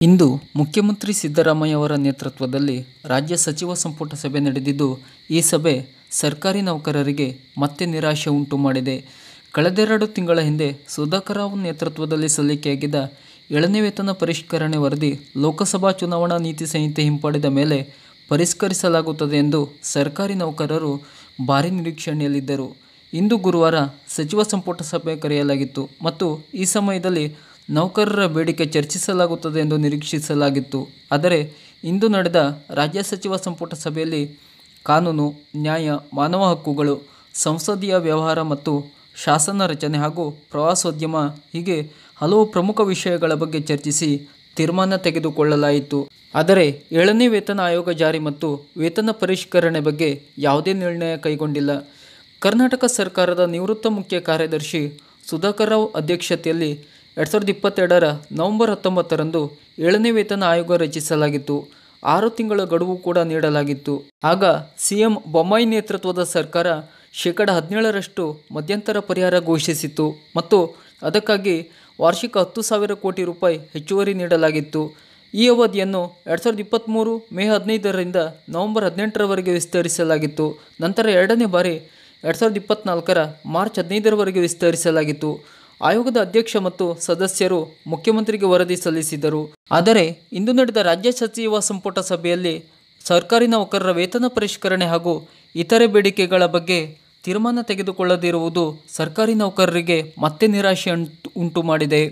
ಇಂದು ಮುಖ್ಯಮಂತ್ರಿ ಸಿದ್ದರಾಮಯ್ಯ ಅವರ ನೇತೃತ್ವದಲ್ಲಿ ರಾಜ್ಯ ಸಚಿವ ಸಂಪುಟ ಸಭೆ ನಡೆದಿದ್ದು, ಈ ಸಭೆ ಸರ್ಕಾರಿ ನೌಕರರಿಗೆ ಮತ್ತೆ ನಿರಾಶೆ ಉಂಟು ಮಾಡಿದೆ. ಕಳೆದೆರಡು ತಿಂಗಳ ಹಿಂದೆ ಸುಧಾಕರ್ ರಾವ್ ನೇತೃತ್ವದಲ್ಲಿ ಸಲ್ಲಿಕೆಯಾಗಿದ್ದ 7ನೇ ವೇತನ ಪರಿಷ್ಕರಣೆ ವರದಿ ಲೋಕಸಭಾ ಚುನಾವಣಾ ನೀತಿ ಸಂಹಿತೆ ಹಿಂಪಡೆದ ಮೇಲೆ ಪರಿಷ್ಕರಿಸಲಾಗುತ್ತದೆ ಎಂದು ಸರ್ಕಾರಿ ನೌಕರರು ಭಾರೀ ನಿರೀಕ್ಷೆಯಲ್ಲಿದ್ದರು. ಇಂದು ಗುರುವಾರ ಸಚಿವ ಸಂಪುಟ ಸಭೆ ಕರೆಯಲಾಗಿತ್ತು ಮತ್ತು ಈ ಸಮಯದಲ್ಲಿ ನೌಕರರ ಬೇಡಿಕೆ ಚರ್ಚಿಸಲಾಗುತ್ತದೆ ಎಂದು ನಿರೀಕ್ಷಿಸಲಾಗಿತ್ತು. ಆದರೆ ಇಂದು ನಡೆದ ರಾಜ್ಯ ಸಚಿವ ಸಂಪುಟ ಸಭೆಯಲ್ಲಿ ಕಾನೂನು, ನ್ಯಾಯ, ಮಾನವ ಹಕ್ಕುಗಳು, ಸಂಸದೀಯ ವ್ಯವಹಾರ ಮತ್ತು ಶಾಸನ ರಚನೆ ಹಾಗೂ ಪ್ರವಾಸೋದ್ಯಮ ಹೀಗೆ ಹಲವು ಪ್ರಮುಖ ವಿಷಯಗಳ ಬಗ್ಗೆ ಚರ್ಚಿಸಿ ತೀರ್ಮಾನ ತೆಗೆದುಕೊಳ್ಳಲಾಯಿತು. ಆದರೆ 7ನೇ ವೇತನ ಆಯೋಗ ಜಾರಿ ಮತ್ತು ವೇತನ ಪರಿಷ್ಕರಣೆ ಬಗ್ಗೆ ಯಾವುದೇ ನಿರ್ಣಯ ಕೈಗೊಂಡಿಲ್ಲ. ಕರ್ನಾಟಕ ಸರ್ಕಾರದ ನಿವೃತ್ತ ಮುಖ್ಯ ಕಾರ್ಯದರ್ಶಿ ಸುಧಾಕರ್ ರಾವ್ ಅಧ್ಯಕ್ಷತೆಯಲ್ಲಿ 2022ರ ನವೆಂಬರ್ 19ರಂದು 7ನೇ ವೇತನ ಆಯೋಗ ರಚಿಸಲಾಗಿತ್ತು. 6 ತಿಂಗಳ ಗಡುವು ಕೂಡ ನೀಡಲಾಗಿತ್ತು. ಆಗ ಸಿಎಂ ಬೊಮ್ಮಾಯಿ ನೇತೃತ್ವದ ಸರ್ಕಾರ ಶೇಕಡಾ 17ರಷ್ಟು ಮಧ್ಯಂತರ ಪರಿಹಾರ ಘೋಷಿಸಿತ್ತು ಮತ್ತು ಅದಕ್ಕಾಗಿ ವಾರ್ಷಿಕ 10,000 ಕೋಟಿ ರೂಪಾಯಿ ಹೆಚ್ಚುವರಿ ನೀಡಲಾಗಿತ್ತು. ಈ ಅವಧಿಯನ್ನು 2023 ಮೇ 15ರಿಂದ ನವೆಂಬರ್ 18ರವರೆಗೆ ವಿಸ್ತರಿಸಲಾಗಿತ್ತು. ನಂತರ ಎರಡನೇ ಬಾರಿ 2024ರ ಮಾರ್ಚ್ 15ರವರೆಗೆ ವಿಸ್ತರಿಸಲಾಗಿತ್ತು. ಆಯೋಗದ ಅಧ್ಯಕ್ಷ ಮತ್ತು ಸದಸ್ಯರು ಮುಖ್ಯಮಂತ್ರಿಗೆ ವರದಿ ಸಲ್ಲಿಸಿದರು. ಆದರೆ ಇಂದು ನಡೆದ ರಾಜ್ಯ ಸಚಿವ ಸಂಪುಟ ಸಭೆಯಲ್ಲಿ ಸರ್ಕಾರಿ ನೌಕರರ ವೇತನ ಪರಿಷ್ಕರಣೆ ಹಾಗೂ ಇತರೆ ಬೇಡಿಕೆಗಳ ಬಗ್ಗೆ ತೀರ್ಮಾನ ತೆಗೆದುಕೊಳ್ಳದಿರುವುದು ಸರ್ಕಾರಿ ನೌಕರರಿಗೆ ಮತ್ತೆ ನಿರಾಶೆ ಉಂಟು ಮಾಡಿದೆ.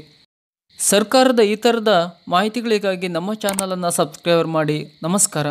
ಸರ್ಕಾರದ ಈ ಥರದ ಮಾಹಿತಿಗಳಿಗಾಗಿ ನಮ್ಮ ಚಾನಲನ್ನು ಸಬ್ಸ್ಕ್ರೈಬ್ ಮಾಡಿ. ನಮಸ್ಕಾರ.